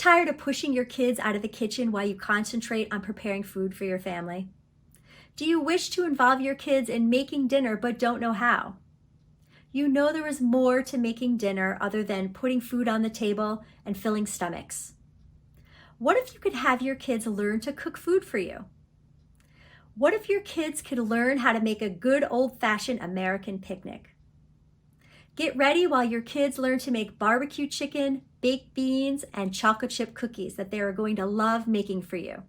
tired of pushing your kids out of the kitchen while you concentrate on preparing food for your family? Do you wish to involve your kids in making dinner but don't know how? You know there is more to making dinner other than putting food on the table and filling stomachs. What if you could have your kids learn to cook food for you? What if your kids could learn how to make a good old-fashioned American picnic? Get ready while your kids learn to make barbecue chicken, baked beans, and chocolate chip cookies that they are going to love making for you.